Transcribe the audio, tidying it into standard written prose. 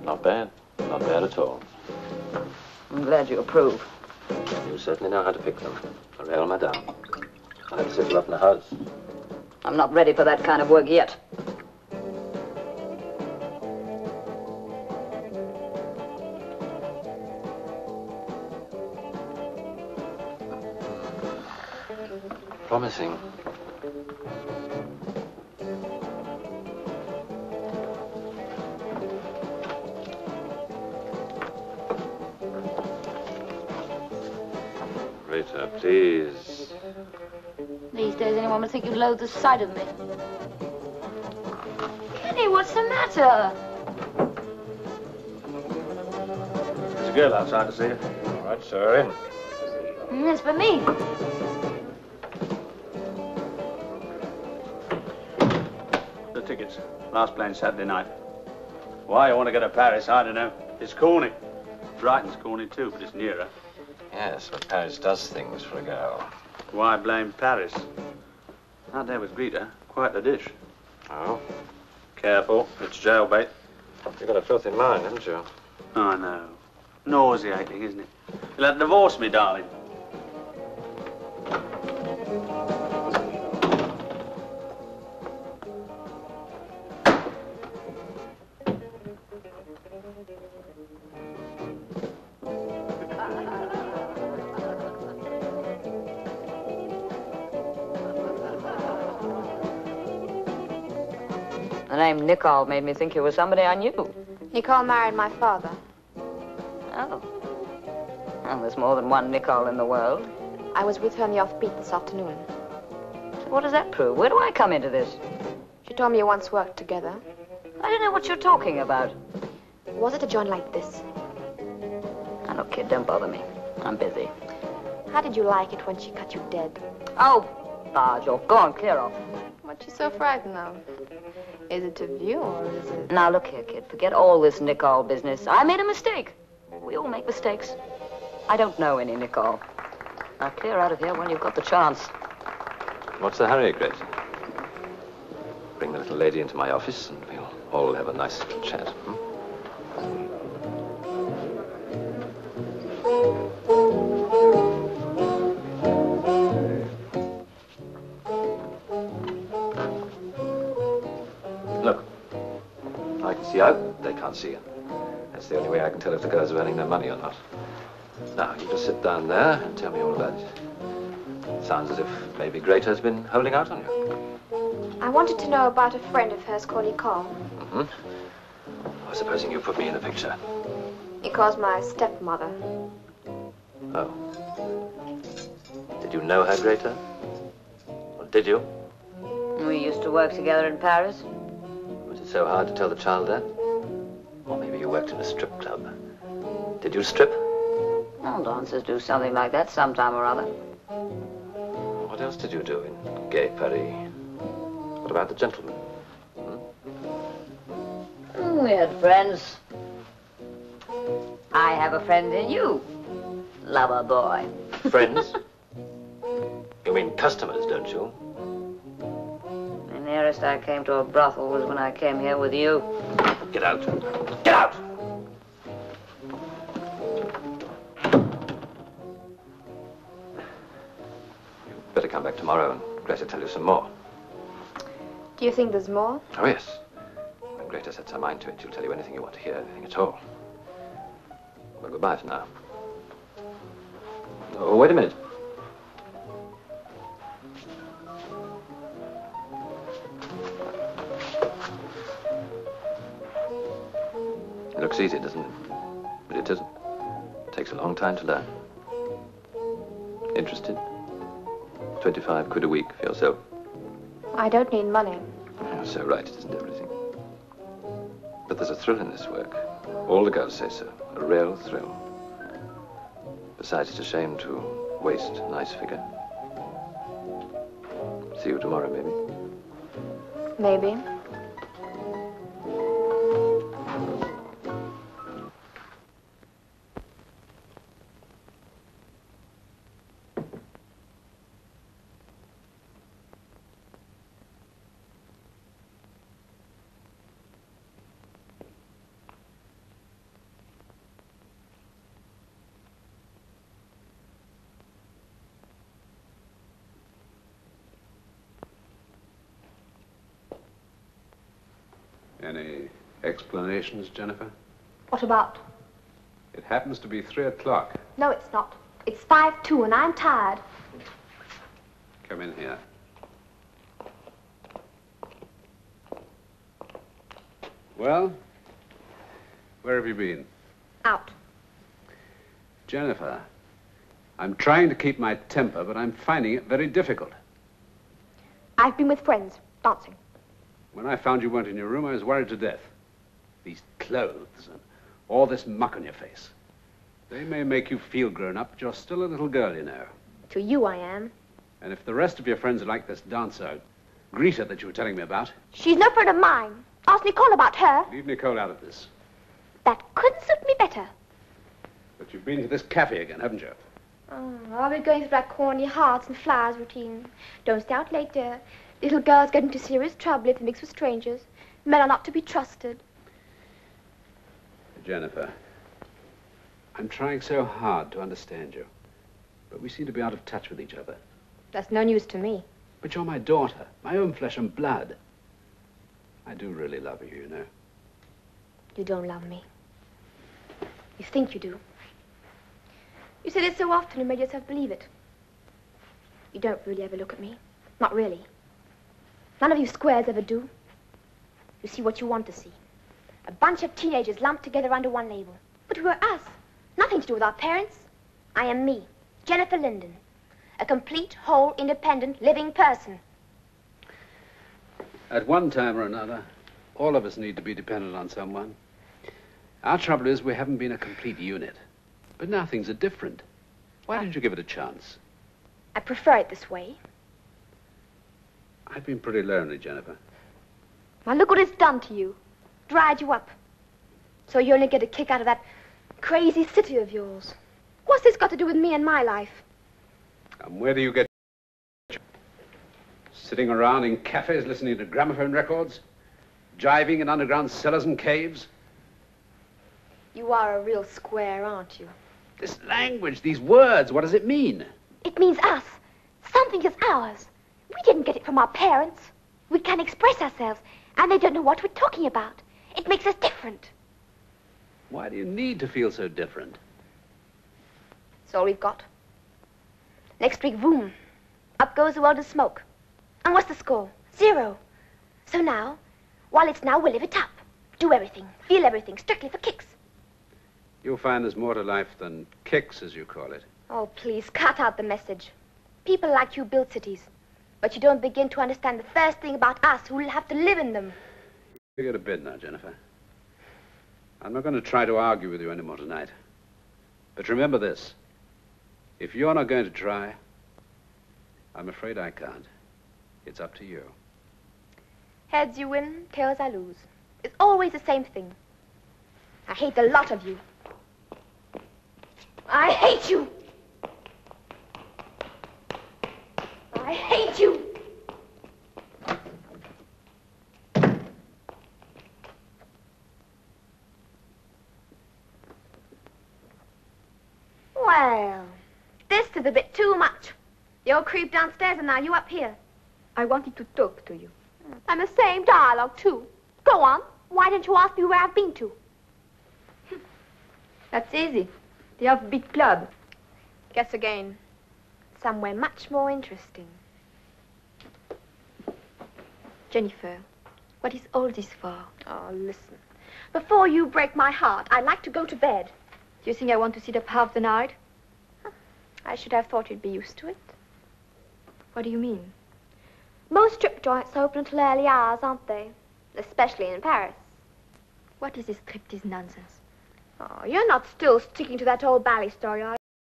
Not bad. Not bad at all. I'm glad you approve. You certainly know how to pick them. A real madame. I'll have to settle up in the house. I'm not ready for that kind of work yet. Promising. Rita, please. These days, anyone would think you'd loathe the sight of me. Kenny, what's the matter? There's a girl outside to see you. All right, sir, in. It's for me. The tickets. Last plane Saturday night. Why you want to go to Paris, I don't know. It's corny. Brighton's corny too, but it's nearer. Yes, but Paris does things for a girl. Why blame Paris? Out there with Greta, quite the dish. Oh? Careful, it's jailbait. You've got a filthy mind, haven't you? I know. Nauseating, isn't it? You'll have to divorce me, darling. The name Nichole made me think you were somebody I knew. Nichole married my father. Oh. Well, there's more than one Nichole in the world. I was with her on the offbeat this afternoon. So what does that prove? Where do I come into this? She told me you once worked together. I don't know what you're talking about. Was it a joint like this? Now, look, kid, don't bother me. I'm busy. How did you like it when she cut you dead? Oh, barge off. Go on, clear off. What you so frightened of? Is it to view or is it... Now, look here, kid. Forget all this Nichole business. I made a mistake. We all make mistakes. I don't know any Nichole. Now, clear out of here when you've got the chance. What's the hurry, Grace? Bring the little lady into my office and we'll all have a nice little chat. Look, I can see out, they can't see in. That's the only way I can tell if the girls are earning their money or not. Now, you just sit down there and tell me all about it. Sounds as if maybe Greta's been holding out on you. I wanted to know about a friend of hers called Nichole. Mm-hmm. Well, supposing you put me in the picture. Nichole's my stepmother. Oh. Did you know her, Greta? Or did you? We used to work together in Paris. Was it so hard to tell the child that? Or maybe you worked in a strip club. Did you strip? All dancers do something like that sometime or other. What else did you do in gay Paris? What about the gentlemen? We had friends. I have a friend in you, lover boy. Friends? You mean customers, don't you? The nearest I came to a brothel was when I came here with you. Get out. Get out! You'd better come back tomorrow and Greta tell you some more. Do you think there's more? Oh, yes. When Greta sets her mind to it, she'll tell you anything you want to hear, anything at all. Well, goodbye for now. Oh, wait a minute. It looks easy, doesn't it? But it isn't. It takes a long time to learn. Interested? 25 quid a week for yourself. I don't need money. You're so right, it isn't everything. But there's a thrill in this work. All the girls say so. A real thrill. Besides, it's a shame to waste a nice figure. See you tomorrow, maybe. Maybe. Any explanations, Jennifer? What about? It happens to be 3 o'clock. No, it's not. It's 5:02 and I'm tired. Come in here. Well, where have you been? Out. Jennifer, I'm trying to keep my temper, but I'm finding it very difficult. I've been with friends, dancing. When I found you weren't in your room, I was worried to death. These clothes and all this muck on your face. They may make you feel grown up, but you're still a little girl, you know. To you, I am. And if the rest of your friends are like this dancer, Greta that you were telling me about... She's no friend of mine. Ask Nichole about her. Leave Nichole out of this. That couldn't suit me better. But you've been to this cafe again, haven't you? Oh, I'll be going through that corny hearts and flowers routine. Don't stay out late, dear. Little girls get into serious trouble if they mix with strangers. Men are not to be trusted. Jennifer, I'm trying so hard to understand you, but we seem to be out of touch with each other. That's no news to me. But you're my daughter, my own flesh and blood. I do really love you, you know. You don't love me. You think you do. You said it so often you made yourself believe it. You don't really ever look at me. Not really. None of you squares ever do. You see what you want to see. A bunch of teenagers lumped together under one label. But we're us. Nothing to do with our parents. I am me, Jennifer Linden. A complete, whole, independent, living person. At one time or another, all of us need to be dependent on someone. Our trouble is we haven't been a complete unit. But now things are different. Why didn't you give it a chance? I prefer it this way. I've been pretty lonely, Jennifer. Now look what it's done to you. Dried you up. So you only get a kick out of that crazy city of yours. What's this got to do with me and my life? And where do you get... Sitting around in cafes listening to gramophone records? Jiving in underground cellars and caves? You are a real square, aren't you? This language, these words, what does it mean? It means us. Something is ours. We didn't get it from our parents. We can't express ourselves, and they don't know what we're talking about. It makes us different. Why do you need to feel so different? It's all we've got. Next week, boom. Up goes the world in smoke. And what's the score? 0. So now, while it's now, we'll live it up. Do everything, feel everything, strictly for kicks. You'll find there's more to life than kicks, as you call it. Oh, please, cut out the message. People like you build cities, but you don't begin to understand the first thing about us who will have to live in them. You get a bid now, Jennifer. I'm not going to try to argue with you anymore tonight. But remember this. If you're not going to try, I'm afraid I can't. It's up to you. Heads you win, tails I lose. It's always the same thing. I hate the lot of you. I hate you! I hate you! Well, this is a bit too much. You all creep downstairs and now you up here. I wanted to talk to you. And the same dialogue, too. Go on. Why didn't you ask me where I've been to? That's easy. The offbeat club. Guess again. Somewhere much more interesting. Jennifer, what is all this for? Oh, listen. Before you break my heart, I'd like to go to bed. Do you think I want to sit up half the night? I should have thought you'd be used to it. What do you mean? Most strip joints open until early hours, aren't they? Especially in Paris. What is this striptease nonsense? Oh, you're not still sticking to that old ballet story, are you?